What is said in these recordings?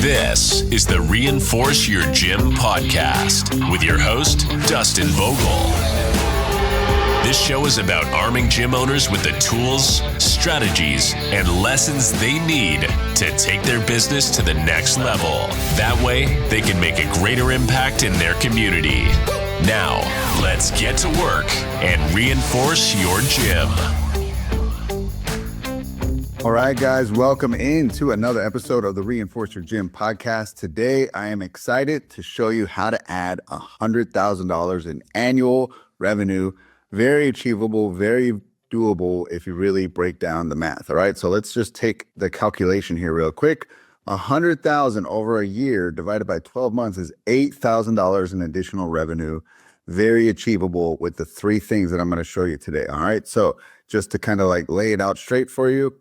This is the Reinforce Your Gym podcast with your host, Dustin Vogel. This show is about arming gym owners with the tools, strategies, and lessons they need to take their business to the next level. That way, they can make a greater impact in their community. Now, let's get to work and reinforce your gym. All right, guys, welcome into another episode of the Reinforce Your Gym podcast. Today, I am excited to show you how to add $100,000 in annual revenue. Very achievable, very doable if you really break down the math. All right, so let's just take the calculation here real quick. 100,000 over a year divided by 12 months is $8,000 in additional revenue. Very achievable with the three things that I'm going to show you today. All right, so just to kind of like lay it out straight for you,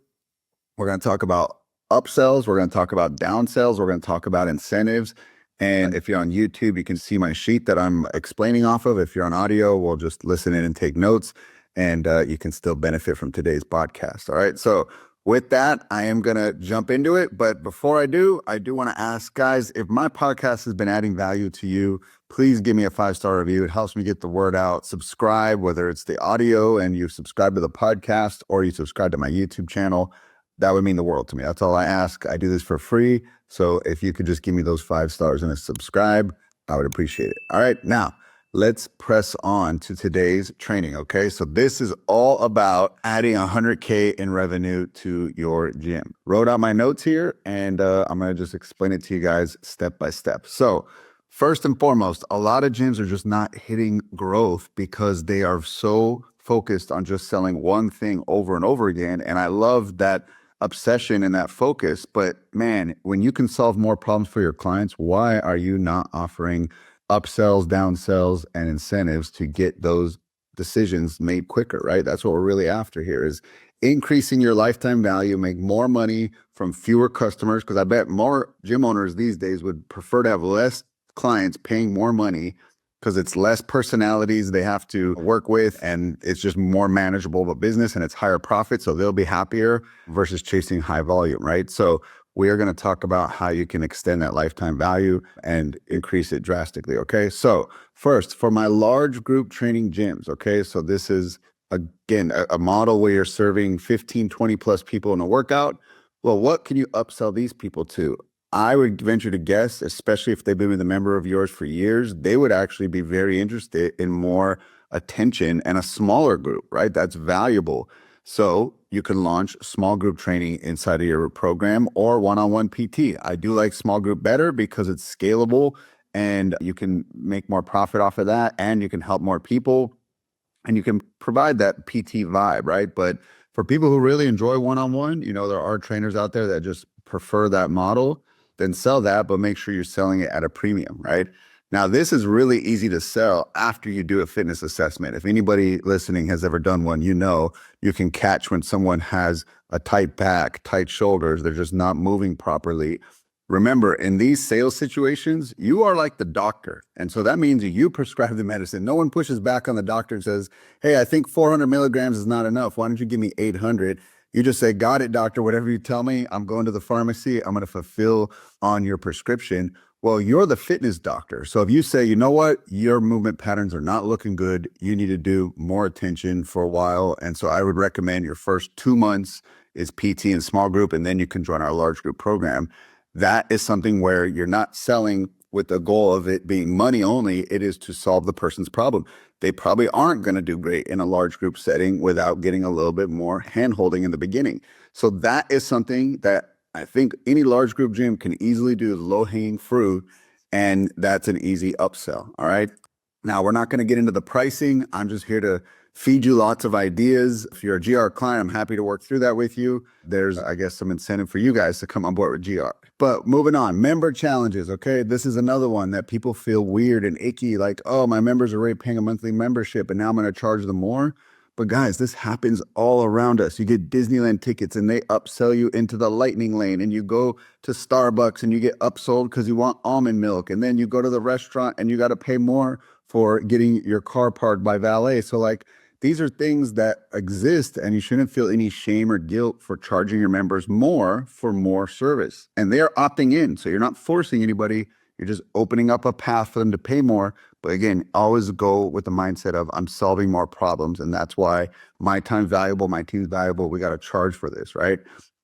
we're going to talk about upsells. We're going to talk about downsells. We're going to talk about incentives. And if you're on YouTube, you can see my sheet that I'm explaining off of. If you're on audio, we'll just listen in and take notes, and you can still benefit from today's podcast. All right. So with that, I am going to jump into it. But before I do want to ask, guys, if my podcast has been adding value to you, please give me a 5-star review. It helps me get the word out. Subscribe, whether it's the audio and you subscribe to the podcast or you subscribe to my YouTube channel. That would mean the world to me. That's all I ask. I do this for free. So if you could just give me those 5 stars and a subscribe, I would appreciate it. All right, now let's press on to today's training, okay? So this is all about adding 100K in revenue to your gym. Wrote out my notes here, and I'm gonna just explain it to you guys step by step. So first and foremost, a lot of gyms are just not hitting growth because they are so focused on just selling one thing over and over again. And I love that obsession and that focus, but man, when you can solve more problems for your clients, why are you not offering upsells, downsells, and incentives to get those decisions made quicker, right? That's what we're really after here, is increasing your lifetime value, make more money from fewer customers, because I bet more gym owners these days would prefer to have less clients paying more money because it's less personalities they have to work with, and it's just more manageable of a business, and it's higher profit, so they'll be happier versus chasing high volume, right? So we are going to talk about how you can extend that lifetime value and increase it drastically, okay? So first, for my large group training gyms, okay? So this is, again, a model where you're serving 15, 20 plus people in a workout. Well, what can you upsell these people to? I would venture to guess, especially if they've been a member of yours for years, they would actually be very interested in more attention and a smaller group, right? That's valuable. So you can launch small group training inside of your program or one-on-one PT. I do like small group better because it's scalable and you can make more profit off of that, and you can help more people and you can provide that PT vibe, right? But for people who really enjoy one-on-one, you know, there are trainers out there that just prefer that model. Then sell that, but make sure you're selling it at a premium, right? Now, this is really easy to sell after you do a fitness assessment. If anybody listening has ever done one, you know, you can catch when someone has a tight back, tight shoulders, they're just not moving properly. Remember, in these sales situations, you are like the doctor. And so that means you prescribe the medicine. No one pushes back on the doctor and says, hey, I think 400 milligrams is not enough. Why don't you give me 800? You just say, got it, doctor, whatever you tell me, I'm going to the pharmacy, I'm going to fulfill on your prescription. Well, you're the fitness doctor. So if you say, you know what, your movement patterns are not looking good, you need to do more attention for a while. And so I would recommend your first 2 months is PT and small group, and then you can join our large group program. That is something where you're not selling with the goal of it being money only. It is to solve the person's problem. They probably aren't going to do great in a large group setting without getting a little bit more hand-holding in the beginning. So that is something that I think any large group gym can easily do, low-hanging fruit, and that's an easy upsell, all right? Now, we're not going to get into the pricing. I'm just here to feed you lots of ideas. If you're a GR client, I'm happy to work through that with you. There's, I guess, some incentive for you guys to come on board with GR. But moving on, member challenges, okay? This is another one that people feel weird and icky, like, oh, my members are already paying a monthly membership and now I'm going to charge them more. But guys, this happens all around us. You get Disneyland tickets and they upsell you into the lightning lane, and you go to Starbucks and you get upsold because you want almond milk. And then you go to the restaurant and you got to pay more for getting your car parked by valet. So like, These are things that exist, and you shouldn't feel any shame or guilt for charging your members more for more service. And they are opting in. So you're not forcing anybody. You're just opening up a path for them to pay more. But again, always go with the mindset of I'm solving more problems. And that's why my time's valuable, my team's valuable. We got to charge for this, right?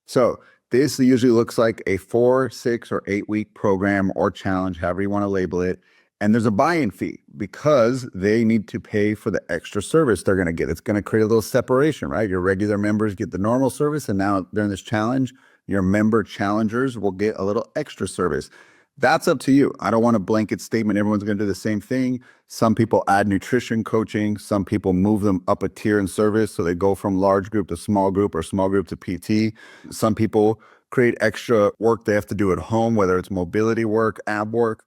So this usually looks like a 4, 6, or 8 week program or challenge, however you want to label it. And there's a buy-in fee because they need to pay for the extra service they're going to get. It's going to create a little separation, right? Your regular members get the normal service, and now during this challenge, your member challengers will get a little extra service. That's up to you. I don't want a blanket statement. Everyone's going to do the same thing. Some people add nutrition coaching. Some people move them up a tier in service. So they go from large group to small group or small group to PT. Some people create extra work they have to do at home, whether it's mobility work, ab work,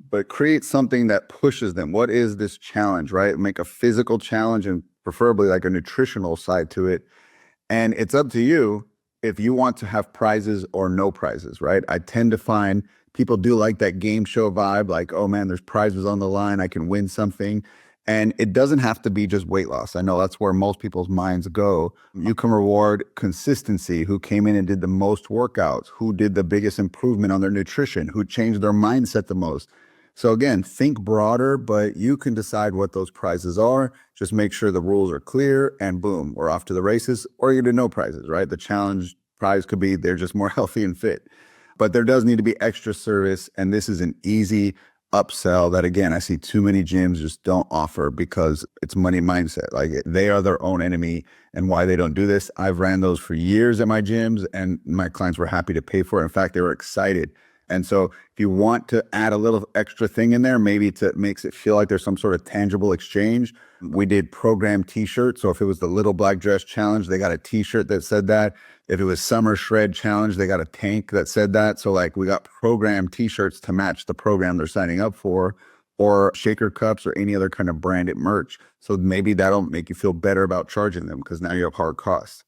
but create something that pushes them. What is this challenge, right? Make a physical challenge and preferably like a nutritional side to it. And it's up to you if you want to have prizes or no prizes, right? I tend to find people do like that game show vibe, like, oh man, there's prizes on the line, I can win something. And it doesn't have to be just weight loss. I know that's where most people's minds go. You can reward consistency, who came in and did the most workouts, who did the biggest improvement on their nutrition, who changed their mindset the most. So again, think broader, but you can decide what those prizes are. Just make sure the rules are clear and boom, we're off to the races, or you do no prizes, right? The challenge prize could be they're just more healthy and fit. But there does need to be extra service. And this is an easy upsell that, again, I see too many gyms just don't offer because it's money mindset. Like they are their own enemy and why they don't do this. I've ran those for years at my gyms and my clients were happy to pay for it. In fact, they were excited. And so if you want to add a little extra thing in there, maybe to makes it feel like there's some sort of tangible exchange, we did program t-shirts. So if it was the Little Black Dress Challenge, they got a t-shirt that said that. If it was Summer Shred Challenge, they got a tank that said that. So like we got program t-shirts to match the program they're signing up for, or shaker cups or any other kind of branded merch. So maybe that'll make you feel better about charging them because now you have hard costs.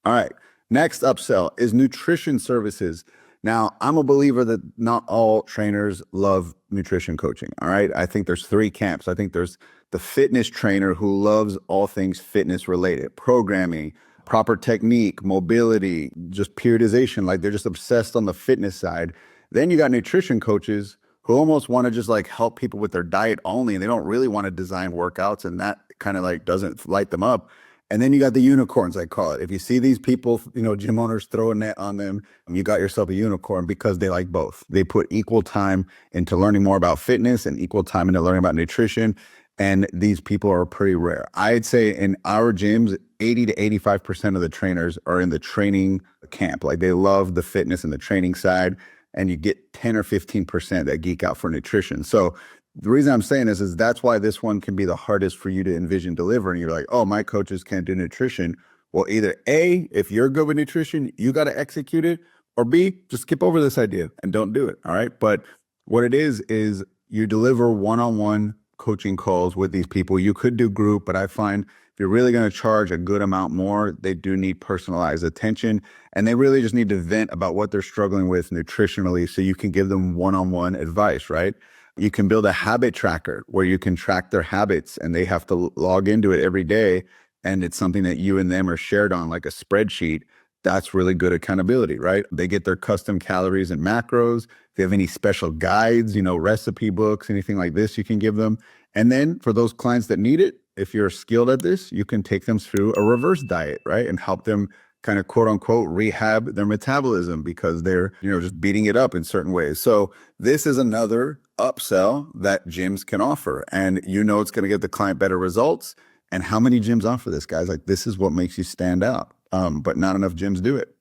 All right. Next upsell is nutrition services. Now, I'm a believer that not all trainers love nutrition coaching. All right. I think there's 3 camps. I think there's the fitness trainer who loves all things fitness related, programming, proper technique, mobility, just periodization. Like they're just obsessed on the fitness side. Then you got nutrition coaches who almost want to just like help people with their diet only. And they don't really want to design workouts. And that kind of like doesn't light them up. And then you got the unicorns, I call it. If you see these people, gym owners throw a net on them, you got yourself a unicorn because they like both. They put equal time into learning more about fitness and equal time into learning about nutrition. And these people are pretty rare. I'd say in our gyms, 80 to 85% of the trainers are in the training camp. Like they love the fitness and the training side. And you get 10 or 15% that geek out for nutrition. So the reason I'm saying this is that's why this one can be the hardest for you to envision delivering. You're like, oh, my coaches can't do nutrition. Well, either A, if you're good with nutrition, you got to execute it, or B, just skip over this idea and don't do it. All right. But what it is you deliver one-on-one coaching calls with these people. You could do group, but I find if you're really going to charge a good amount more, they do need personalized attention and they really just need to vent about what they're struggling with nutritionally so you can give them one-on-one advice, right? You can build a habit tracker where you can track their habits and they have to log into it every day. And it's something that you and them are shared on like a spreadsheet. That's really good accountability, right? They get their custom calories and macros. If you have any special guides, recipe books, anything like this, you can give them. And then for those clients that need it, if you're skilled at this, you can take them through a reverse diet, right? And help them kind of quote unquote rehab their metabolism because they're, just beating it up in certain ways. So this is another upsell that gyms can offer. And it's going to get the client better results. And how many gyms offer this, guys? Like this is what makes you stand out. But not enough gyms do it.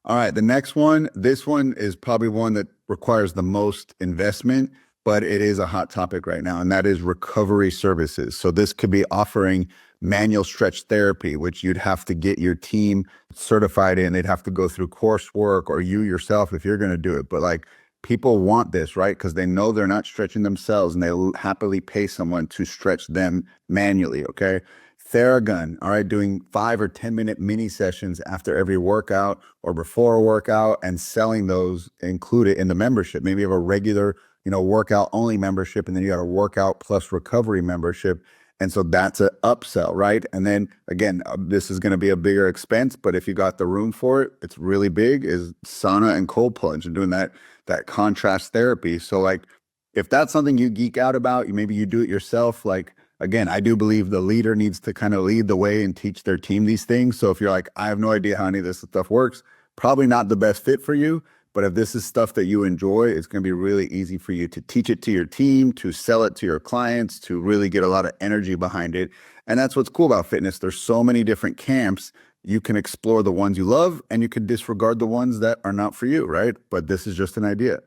All right, the next one, this one is probably one that requires the most investment, but it is a hot topic right now, and that is recovery services. So this could be offering manual stretch therapy, which you'd have to get your team certified in. They'd have to go through coursework, or you yourself if you're going to do it. But like people want this, right? Because they know they're not stretching themselves and they'll happily pay someone to stretch them manually, okay? Theragun, all right, doing 5 or 10-minute mini sessions after every workout or before a workout and selling those included in the membership. Maybe you have a regular, workout only membership and then you got a workout plus recovery membership. And so that's an upsell, right? And then again, this is going to be a bigger expense, but if you got the room for it, it's really big, is sauna and cold plunge and doing that contrast therapy. So like if that's something you geek out about, maybe you do it yourself. Like again, I do believe the leader needs to kind of lead the way and teach their team these things. So if you're like, I have no idea how any of this stuff works, probably not the best fit for you. But if this is stuff that you enjoy, it's going to be really easy for you to teach it to your team, to sell it to your clients, to really get a lot of energy behind it. And that's what's cool about fitness. There's so many different camps. You can explore the ones you love and you can disregard the ones that are not for you, right? But this is just an idea.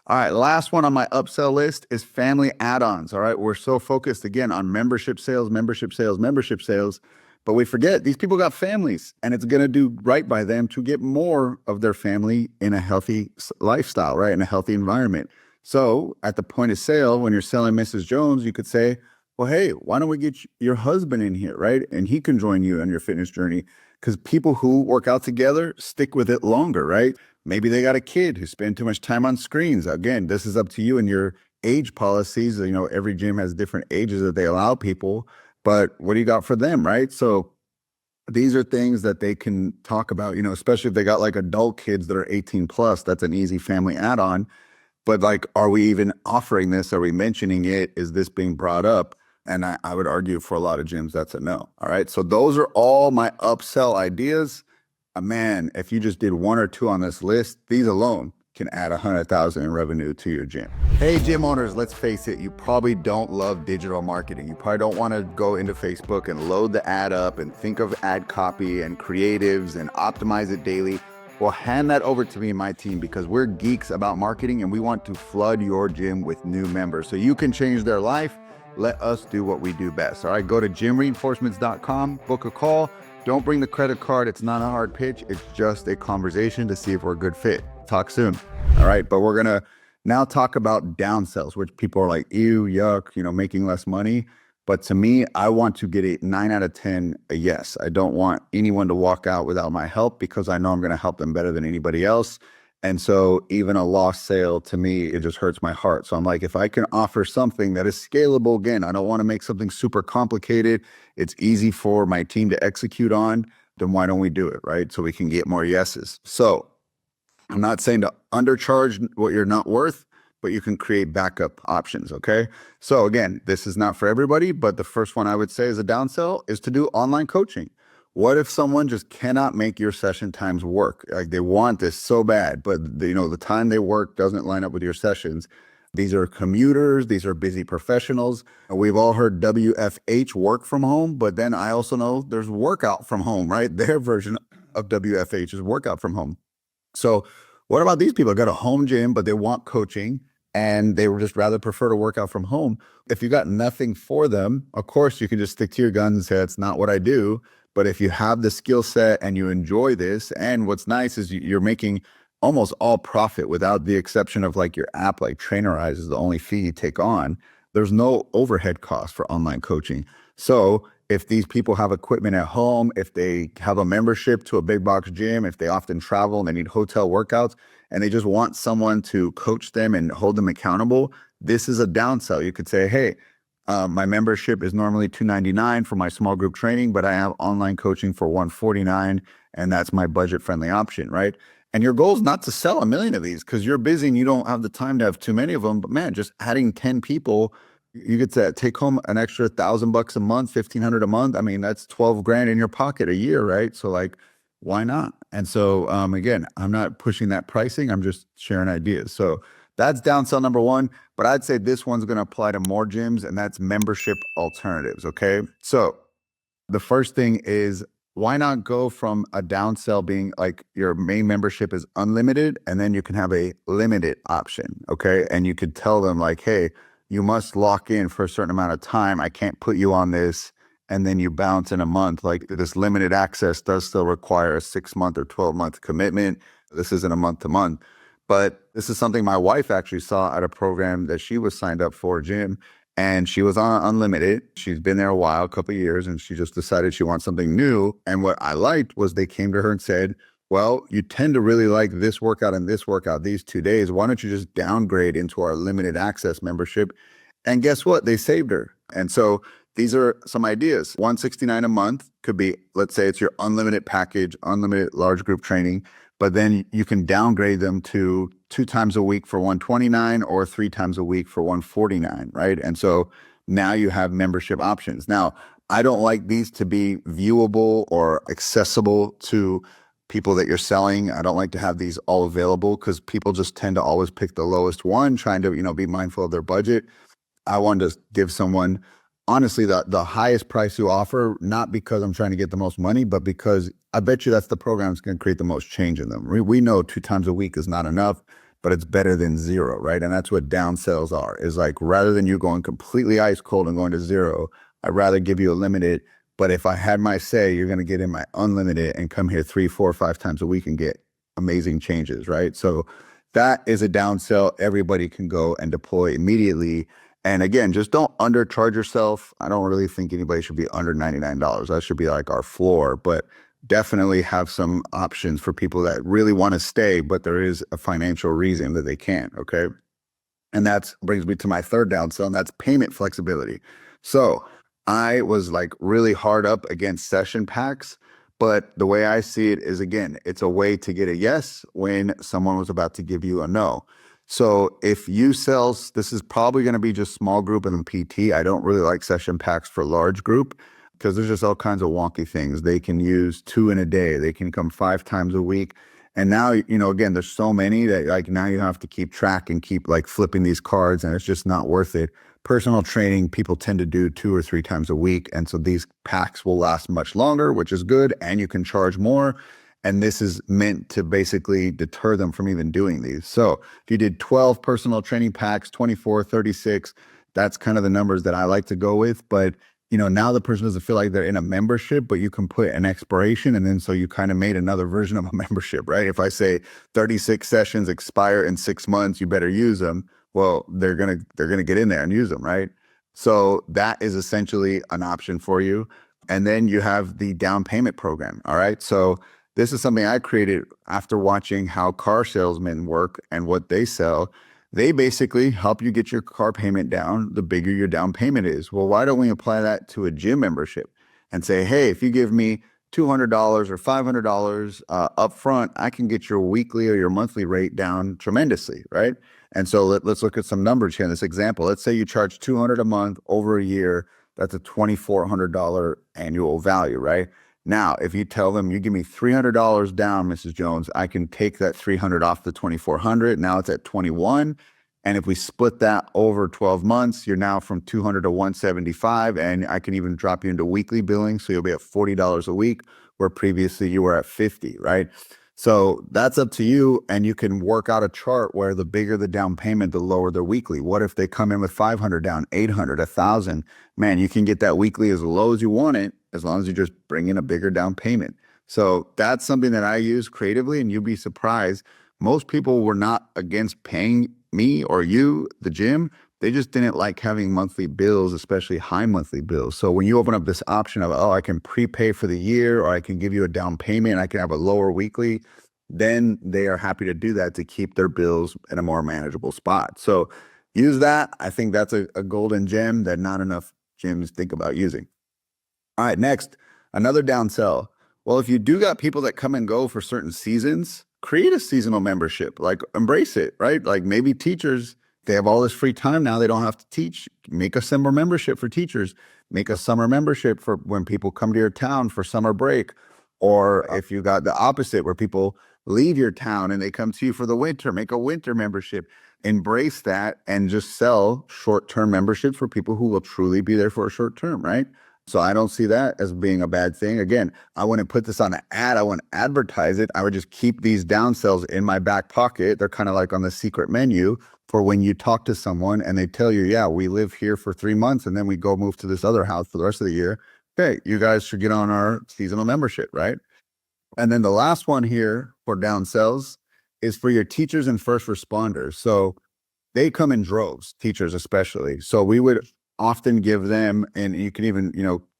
All right, last one on my upsell list is family add-ons. All right, we're so focused again on membership sales, but we forget these people got families and it's going to do right by them to get more of their family in a healthy lifestyle, right? In a healthy environment. So at the point of sale, when you're selling Mrs. Jones, you could say, well, hey, why don't we get your husband in here, right? And he can join you on your fitness journey, because people who work out together stick with it longer, right? Maybe they got a kid who spend too much time on screens. Again, this is up to you and your age policies. You know, every gym has different ages that they allow people, but what do you got for them, right? So these are things that they can talk about, you know, especially if they got like adult kids that are 18 plus, that's an easy family add-on. But like, are we even offering this? Are we mentioning it? Is this being brought up? And I would argue for a lot of gyms, that's a no. All right. So those are all my upsell ideas. Man, if you just did one or two on this list, these alone can add 100,000 in revenue to your gym. Hey, gym owners, let's face it, you probably don't love digital marketing. You probably don't want to go into Facebook and load the ad up and think of ad copy and creatives and optimize it daily. Well, hand that over to me and my team, because we're geeks about marketing and we want to flood your gym with new members so you can change their life. Let us do what we do best. All right, go to gymreinforcements.com, book a call. Don't bring the credit card. It's not a hard pitch. It's just a conversation to see if we're a good fit. Talk soon. All right, but we're going to now talk about downsells, which people are like, ew, yuck, you know, making less money. But to me, I want to get a 9 out of 10 a yes. I don't want anyone to walk out without my help, because I know I'm going to help them better than anybody else. And so even a lost sale, to me, it just hurts my heart. So I'm like, if I can offer something that is scalable, again, I don't want to make something super complicated. It's easy for my team to execute on. Then why don't we do it, right? So we can get more yeses. So I'm not saying to undercharge what you're not worth, but you can create backup options, okay? So again, this is not for everybody, but the first one I would say is a downsell is to do online coaching. What if someone just cannot make your session times work? Like they want this so bad, but the time they work doesn't line up with your sessions. These are commuters. These are busy professionals. We've all heard WFH, work from home, but then I also know there's workout from home, right? Their version of WFH is workout from home. So what about these people? Got a home gym, but they want coaching and they would just rather prefer to work out from home. If you got nothing for them, of course, you can just stick to your guns and say, it's not what I do. But if you have the skill set and you enjoy this, and what's nice is you're making almost all profit without the exception of like your app, like Trainerize is the only fee you take on. There's no overhead cost for online coaching. So if these people have equipment at home, if they have a membership to a big box gym, if they often travel and they need hotel workouts and they just want someone to coach them and hold them accountable, this is a downsell. You could say, hey, my membership is normally $299 for my small group training, but I have online coaching for $149, and that's my budget-friendly option, right? And your goal is not to sell a million of these because you're busy and you don't have the time to have too many of them. But man, just adding 10 people, you could say, take home an extra $1,000 a month, $1,500 a month. I mean, that's 12 grand in your pocket a year, right? So like, why not? And so again, I'm not pushing that pricing. I'm just sharing ideas. So that's downsell number one, but I'd say this one's going to apply to more gyms, and that's membership alternatives. Okay. So the first thing is, why not go from a downsell being like your main membership is unlimited, and then you can have a limited option. Okay. And you could tell them like, hey, you must lock in for a certain amount of time. I can't put you on this. And then you bounce in a month. Like this limited access does still require a 6-month or 12-month commitment. This isn't a month to month. But this is something my wife actually saw at a program that she was signed up for, Jim, and she was on unlimited. She's been there a while, a couple of years, and she just decided she wants something new. And what I liked was they came to her and said, well, you tend to really like this workout and this workout these 2 days. Why don't you just downgrade into our limited access membership? And guess what? They saved her. And so these are some ideas. $169 a month could be, let's say it's your unlimited package, unlimited large group training, but then you can downgrade them to 2 times a week for $129 or 3 times a week for $149, right? And so now you have membership options. Now, I don't like these to be viewable or accessible to people that you're selling. I don't like to have these all available because people just tend to always pick the lowest one, trying to, be mindful of their budget. I wanted to give someone, honestly, the highest price you offer, not because I'm trying to get the most money, but because I bet you that's the program that's going to create the most change in them. We know 2 times a week is not enough, but it's better than zero, right? And that's what downsells are, is like, rather than you going completely ice cold and going to zero, I'd rather give you a limited. But if I had my say, you're going to get in my unlimited and come here 3, 4, 5 times a week and get amazing changes, right? So that is a downsell everybody can go and deploy immediately. And again, just don't undercharge yourself. I don't really think anybody should be under $99. That should be like our floor, but definitely have some options for people that really want to stay, but there is a financial reason that they can't, okay? And that brings me to my third downsell, and that's payment flexibility. So I was like really hard up against session packs, but the way I see it is, again, it's a way to get a yes when someone was about to give you a no. So if you sell, this is probably going to be just small group and PT. I don't really like session packs for large group because there's just all kinds of wonky things. They can use 2 in a day. They can come 5 times a week. And now, again, there's so many that like now you have to keep track and keep like flipping these cards, and it's just not worth it. Personal training, people tend to do 2 or 3 times a week. And so these packs will last much longer, which is good. And you can charge more. And this is meant to basically deter them from even doing these. So if you did 12 personal training packs, 24, 36, that's kind of the numbers that I like to go with. But now the person doesn't feel like they're in a membership, but you can put an expiration. And then so you kind of made another version of a membership, right? If I say 36 sessions expire in 6 months, you better use them. Well, they're going to get in there and use them, right? So that is essentially an option for you. And then you have the down payment program. All right. So this is something I created after watching how car salesmen work and what they sell. They basically help you get your car payment down the bigger your down payment is. Well, why don't we apply that to a gym membership and say, hey, if you give me $200 or $500 up front, I can get your weekly or your monthly rate down tremendously, right? And so let's look at some numbers here in this example. Let's say you charge $200 a month over a year. That's a $2,400 annual value, right? Now, if you tell them you give me $300 down, Mrs. Jones, I can take that $300 off the $2,400. Now it's at $21. And if we split that over 12 months, you're now from $200 to $175. And I can even drop you into weekly billing. So you'll be at $40 a week, where previously you were at $50, right? So that's up to you. And you can work out a chart where the bigger the down payment, the lower the weekly. What if they come in with 500 down, 800, 1,000? Man, you can get that weekly as low as you want it, as long as you just bring in a bigger down payment. So that's something that I use creatively, and you'll be surprised. Most people were not against paying me or you, the gym. They just didn't like having monthly bills, especially high monthly bills. So when you open up this option of, I can prepay for the year, or I can give you a down payment, I can have a lower weekly, then they are happy to do that to keep their bills in a more manageable spot. So use that. I think that's a golden gem that not enough gyms think about using. All right, next, another downsell. Well, if you do got people that come and go for certain seasons, create a seasonal membership, like embrace it, right? Like maybe teachers, they have all this free time now, they don't have to teach. Make a summer membership for teachers. Make a summer membership for when people come to your town for summer break. Or if you got the opposite, where people leave your town and they come to you for the winter, make a winter membership. Embrace that and just sell short-term memberships for people who will truly be there for a short term, right? So I don't see that as being a bad thing. Again, I wouldn't put this on an ad. I wouldn't advertise it. I would just keep these downsells in my back pocket. They're kind of like on the secret menu for when you talk to someone and they tell you, yeah, we live here for 3 months and then we go move to this other house for the rest of the year. Okay, you guys should get on our seasonal membership, right? And then the last one here for downsells is for your teachers and first responders. So they come in droves, teachers especially. So we would often give them, and you can even,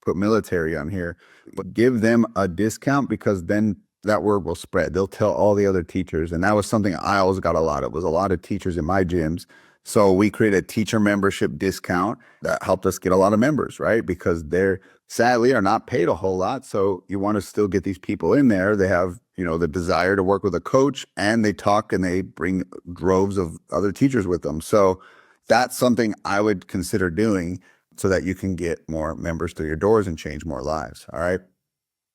put military on here, but give them a discount, because then that word will spread. They'll tell all the other teachers. And that was something I always got a lot of, was a lot of teachers in my gyms So we created a teacher membership discount that helped us get a lot of members, right? Because they're sadly are not paid a whole lot. So you want to still get these people in there. They have, the desire to work with a coach, and they talk and they bring droves of other teachers with them. So that's something I would consider doing so that you can get more members through your doors and change more lives. All right.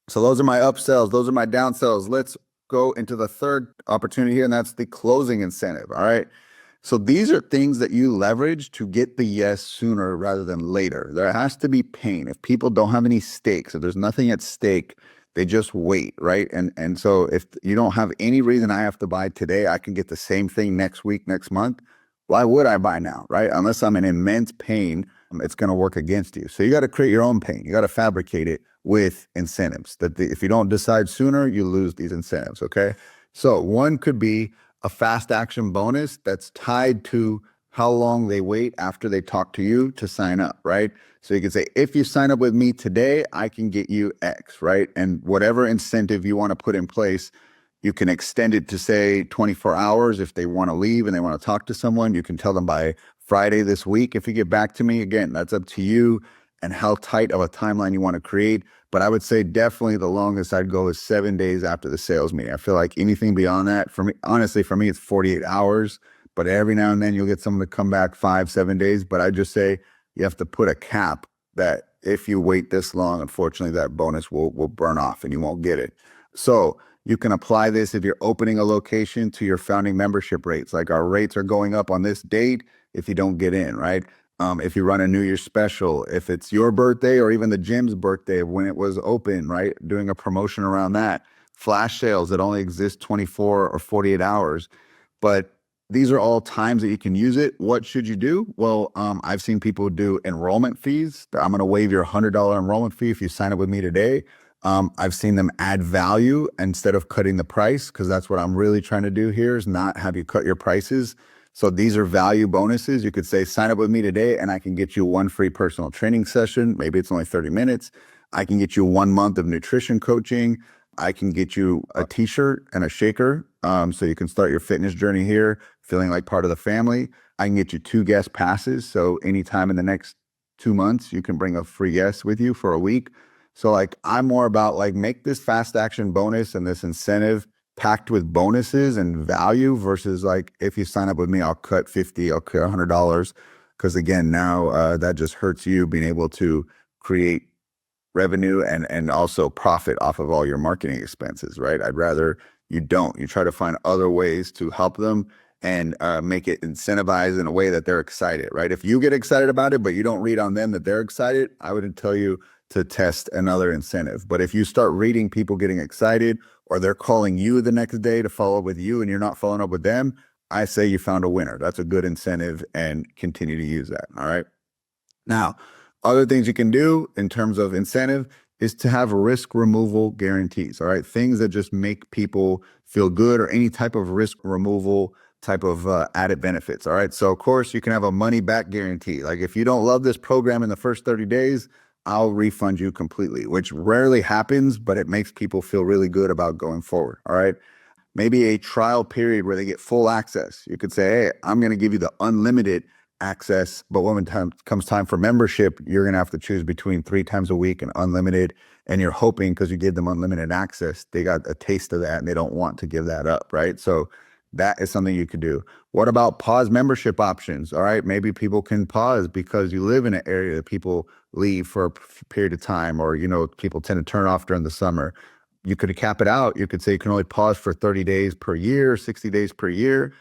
So those are my upsells. Those are my downsells. Let's go into the third opportunity here, and that's the closing incentive. All right. So these are things that you leverage to get the yes sooner rather than later. There has to be pain. If people don't have any stakes, if there's nothing at stake, they just wait, right? And so if you don't have any reason I have to buy today, I can get the same thing next week, next month. Why would I buy now, right? Unless I'm in immense pain, it's going to work against you. So you got to create your own pain. You got to fabricate it with incentives. If you don't decide sooner, you lose these incentives, okay? So one could be a fast action bonus that's tied to how long they wait after they talk to you to sign up, right? So you can say, if you sign up with me today, I can get you X, right? And whatever incentive you want to put in place, you can extend it to say 24 hours. If they want to leave and they want to talk to someone, you can tell them by Friday this week. If you get back to me, again, that's up to you and how tight of a timeline you want to create. But I would say definitely the longest I'd go is 7 days after the sales meeting. I feel like anything beyond that, for me, honestly, for me, it's 48 hours. But every now and then you'll get someone to come back 5-7 days. But I just say you have to put a cap that if you wait this long, unfortunately, that bonus will burn off and you won't get it. So you can apply this if you're opening a location to your founding membership rates. Like our rates are going up on this date if you don't get in, right? If you run a New Year's special, if it's your birthday or even the gym's birthday when it was open, right? Doing a promotion around that. Flash sales that only exist 24 or 48 hours. But these are all times that you can use it. What should you do? Well, I've seen people do enrollment fees. I'm going to waive your $100 enrollment fee if you sign up with me today. I've seen them add value instead of cutting the price, because that's what I'm really trying to do here is not have you cut your prices. So these are value bonuses. You could say, sign up with me today and I can get you one free personal training session. Maybe it's only 30 minutes. I can get you 1 month of nutrition coaching. I can get you a t-shirt and a shaker. So you can start your fitness journey here, feeling like part of the family. I can get you 2 guest passes. So anytime in the next 2 months, you can bring a free guest with you for a week. So like, I'm more about like, make this fast action bonus and this incentive packed with bonuses and value versus like, if you sign up with me, I'll cut 50, I'll cut $100. Because again, now that just hurts you being able to create revenue and also profit off of all your marketing expenses, right? I'd rather you don't. You try to find other ways to help them and make it incentivized in a way that they're excited, right? If you get excited about it, but you don't read on them that they're excited, I would tell you to test another incentive. But if you start reading people getting excited, or they're calling you the next day to follow up with you and you're not following up with them, I say you found a winner. That's a good incentive, and continue to use that. All right. Now, other things you can do in terms of incentive is to have risk removal guarantees. All right. Things that just make people feel good, or any type of risk removal type of added benefits. All right. So of course you can have a money back guarantee. Like, if you don't love this program in the first 30 days, I'll refund you completely, which rarely happens, but it makes people feel really good about going forward. All right. Maybe a trial period where they get full access. You could say, hey, I'm going to give you the unlimited access, but when comes time for membership, you're going to have to choose between 3 times a week and unlimited. And you're hoping, because you gave them unlimited access, they got a taste of that and they don't want to give that up, right? So that is something you could do. What about pause membership options? All right, maybe people can pause because you live in an area that people leave for a period of time, or, people tend to turn off during the summer. You could cap it out. You could say you can only pause for 30 days per year, 60 days per year.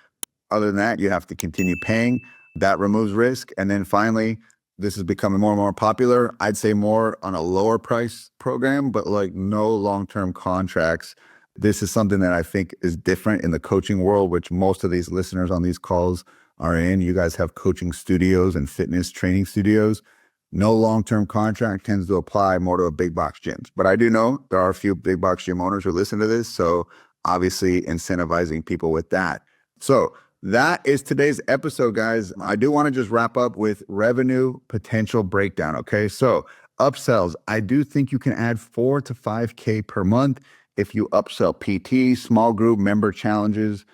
Other than that, you have to continue paying. That removes risk. And then finally, this is becoming more and more popular. I'd say more on a lower price program, but like no long-term contracts. This is something that I think is different in the coaching world, which most of these listeners on these calls are in. You guys have coaching studios and fitness training studios. No long-term contract tends to apply more to a big box gyms. But I do know there are a few big box gym owners who listen to this. So obviously incentivizing people with that. So that is today's episode, guys. I do want to just wrap up with revenue potential breakdown. Okay. So upsells, I do think you can add 4 to 5K per month if you upsell PT, small group member challenges,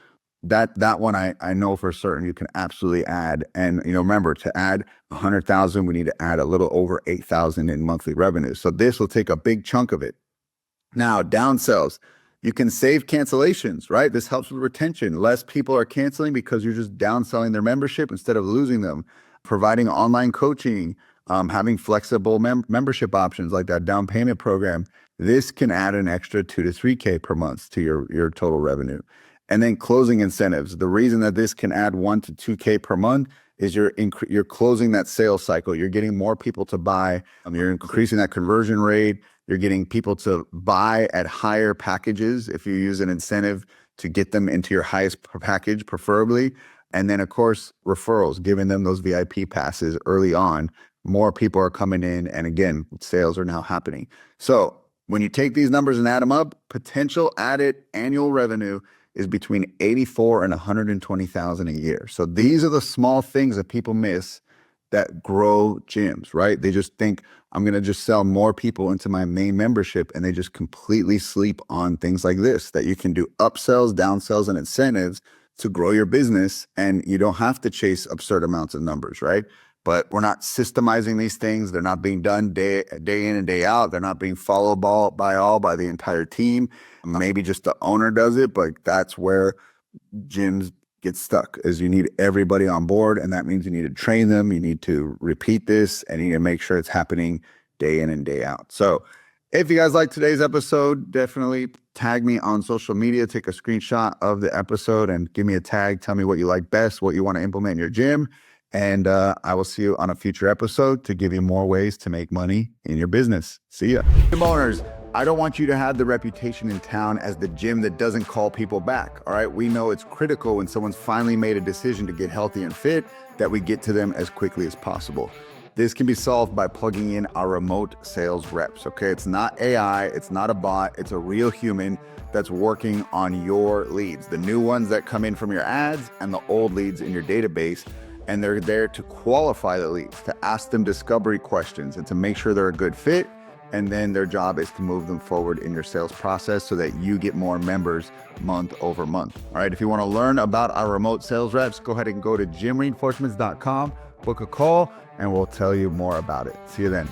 that one I know for certain you can absolutely add. And remember, to add 100,000, we need to add a little over 8,000 in monthly revenue. So this will take a big chunk of it. Now, downsells. You can save cancellations, right? This helps with retention. Less people are canceling because you're just downselling their membership instead of losing them. Providing online coaching, having flexible membership options like that down payment program. This can add an extra 2 to 3K per month to your total revenue. And then closing incentives. The reason that this can add 1 to 2K per month is you're closing that sales cycle. You're getting more people to buy. You're increasing that conversion rate. You're getting people to buy at higher packages if you use an incentive to get them into your highest package, preferably. And then, of course, referrals, giving them those VIP passes early on. More people are coming in. And again, sales are now happening. So when you take these numbers and add them up, potential added annual revenue is between 84 and 120,000 a year. So these are the small things that people miss that grow gyms, right? They just think I'm going to just sell more people into my main membership, and they just completely sleep on things like this, that you can do upsells, downsells, and incentives to grow your business, and you don't have to chase absurd amounts of numbers, right? But we're not systemizing these things. They're not being done day in and day out. They're not being followed by the entire team. Maybe just the owner does it, but that's where gyms get stuck, is you need everybody on board, and that means you need to train them, you need to repeat this, and you need to make sure it's happening day in and day out. So if you guys like today's episode, definitely tag me on social media, take a screenshot of the episode and give me a tag. Tell me what you like best, what you want to implement in your gym. And I will see you on a future episode to give you more ways to make money in your business. See ya. Gym owners, I don't want you to have the reputation in town as the gym that doesn't call people back. All right. We know it's critical when someone's finally made a decision to get healthy and fit that we get to them as quickly as possible. This can be solved by plugging in our remote sales reps. Okay. It's not AI. It's not a bot. It's a real human that's working on your leads, the new ones that come in from your ads and the old leads in your database. And they're there to qualify the leads, to ask them discovery questions, and to make sure they're a good fit. And then their job is to move them forward in your sales process so that you get more members month over month. All right. If you want to learn about our remote sales reps, go ahead and go to gymreinforcements.com, book a call, and we'll tell you more about it. See you then.